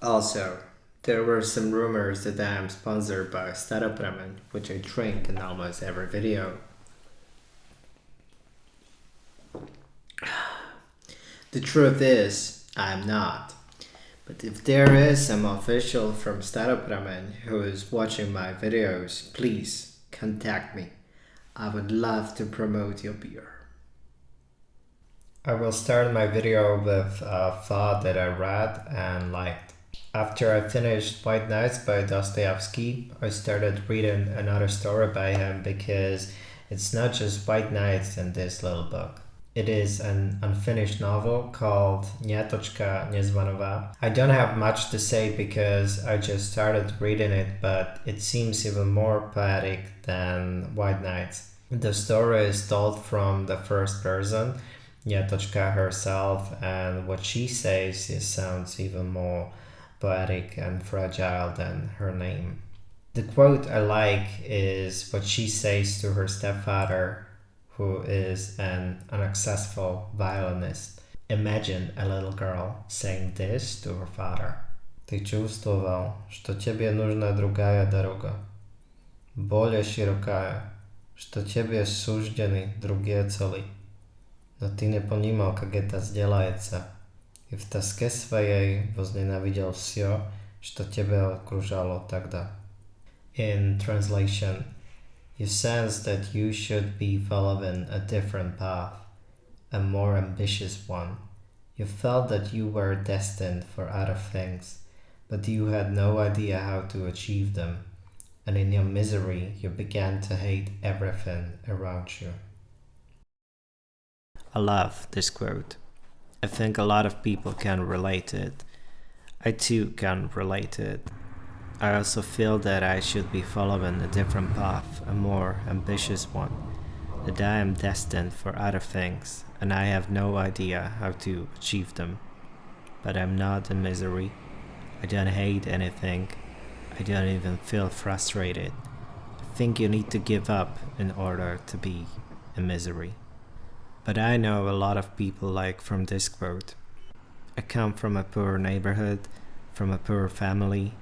Also, there were some rumors that I am sponsored by Startup Ramen, which I drink in almost every video. The truth is, I'm not. But if there is some official from Startup Ramen who is watching my videos, please contact me. I would love to promote your beer. I will start my video with a thought that I read and liked. After I finished White Nights by Dostoevsky, I started reading another story by him because it's not just White Nights in this little book. It is an unfinished novel called Nietočka Nezvanová. I don't have much to say because I just started reading it, but it seems even more poetic than White Nights. The story is told from the first person, Nietočka herself, and what she says sounds even more poetic and fragile than her name. The quote I like is what she says to her stepfather, who is an unsuccessful violinist. Imagine a little girl saying this to her father. Ты чувствовал, что тебе нужна другая дорога, более широкая, что тебе суждены другие цели. Но ты не понимал, как это сделается, и в тоске своей возненавидел все, что тебя окружало тогда. In translation, you sense that you should be following a different path, a more ambitious one. You felt that you were destined for other things, but you had no idea how to achieve them, and in your misery you began to hate everything around you. I love this quote. I think a lot of people can relate to it. I too can relate to it. I also feel that I should be following a different path, a more ambitious one, that I am destined for other things, and I have no idea how to achieve them. But I'm not in misery. I don't hate anything. I don't even feel frustrated. I think you need to give up in order to be in misery. But I know a lot of people like from this quote. I come from a poor neighborhood, from a poor family.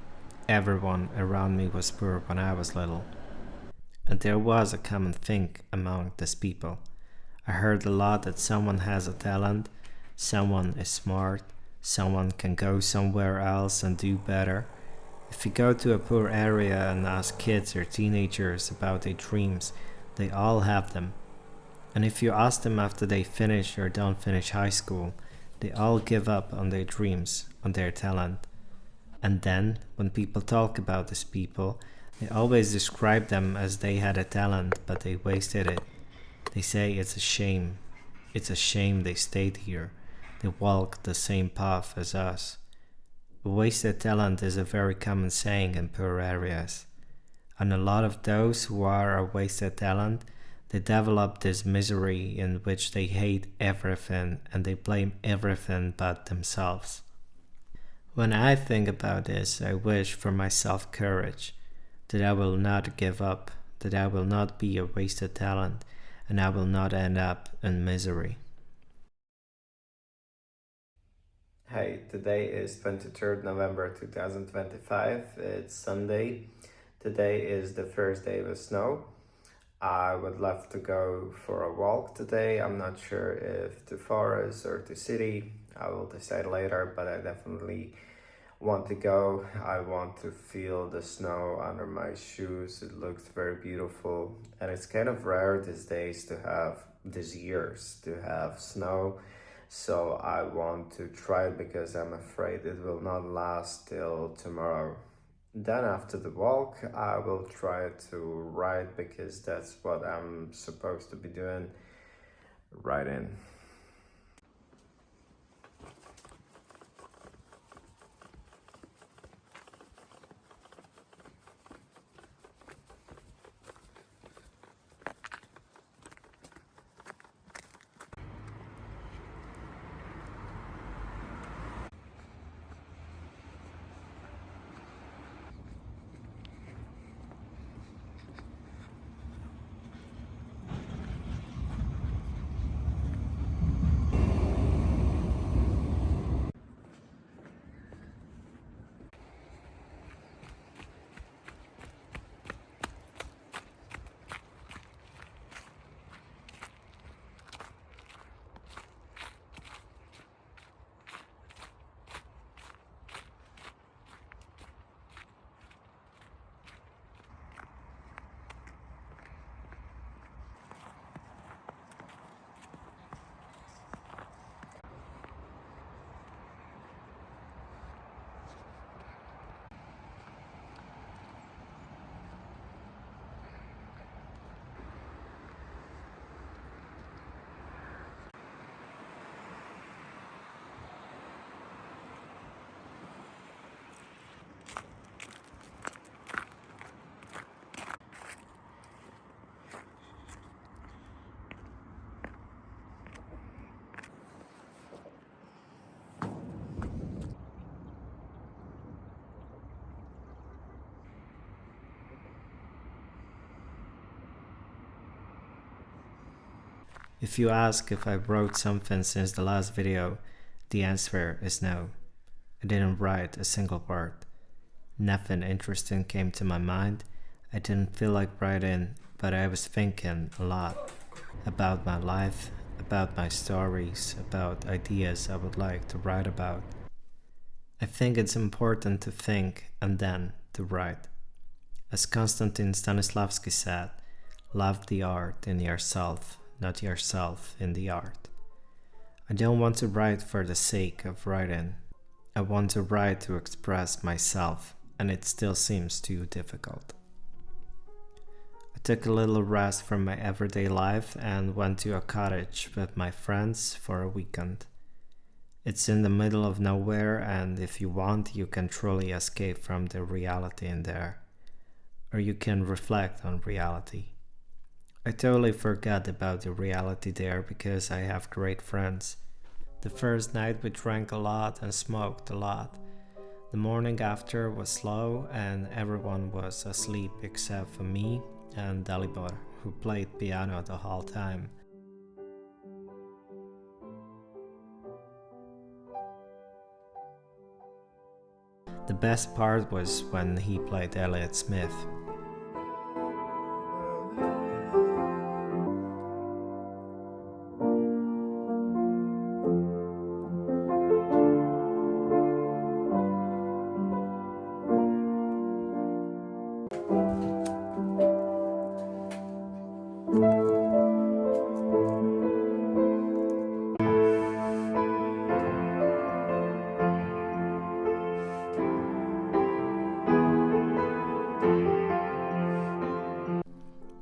Everyone around me was poor when I was little. And there was a common thing among these people. I heard a lot that someone has a talent, someone is smart, someone can go somewhere else and do better. If you go to a poor area and ask kids or teenagers about their dreams, they all have them. And if you ask them after they finish or don't finish high school, they all give up on their dreams, on their talent. And then, when people talk about these people, they always describe them as they had a talent, but they wasted it. They say it's a shame. It's a shame they stayed here. They walked the same path as us. A wasted talent is a very common saying in poor areas. And a lot of those who are a wasted talent, they develop this misery in which they hate everything and they blame everything but themselves. When I think about this, I wish for myself courage, that I will not give up, that I will not be a wasted talent, and I will not end up in misery. Hey, today is 23rd November 2025. It's Sunday. Today is the first day with snow. I would love to go for a walk today. I'm not sure if to forest or to city. I will decide later, but I definitely want to go. I want to feel the snow under my shoes. It looks very beautiful, and it's kind of rare these days to have these years to have snow. So I want to try it because I'm afraid it will not last till tomorrow. Then after the walk, I will try to write because that's what I'm supposed to be doing, writing. If you ask if I wrote something since the last video, the answer is no. I didn't write a single word. Nothing interesting came to my mind. I didn't feel like writing, but I was thinking a lot about my life, about my stories, about ideas I would like to write about. I think it's important to think and then to write. As Konstantin Stanislavski said, love the art in yourself, not yourself in the art. I don't want to write for the sake of writing. I want to write to express myself, and it still seems too difficult. I took a little rest from my everyday life and went to a cottage with my friends for a weekend. It's in the middle of nowhere, and if you want, you can truly escape from the reality in there. Or you can reflect on reality. I totally forgot about the reality there because I have great friends. The first night we drank a lot and smoked a lot. The morning after was slow and everyone was asleep except for me and Dalibor, who played piano the whole time. The best part was when he played Elliott Smith.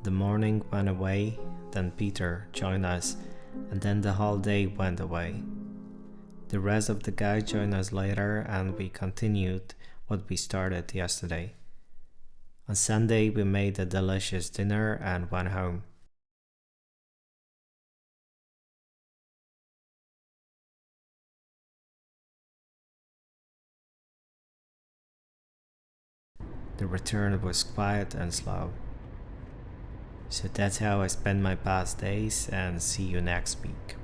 The morning went away, then Peter joined us, and then the whole day went away. The rest of the guys joined us later and we continued what we started yesterday. On Sunday we made a delicious dinner and went home. The return was quiet and slow. So that's how I spend my past days, and see you next week.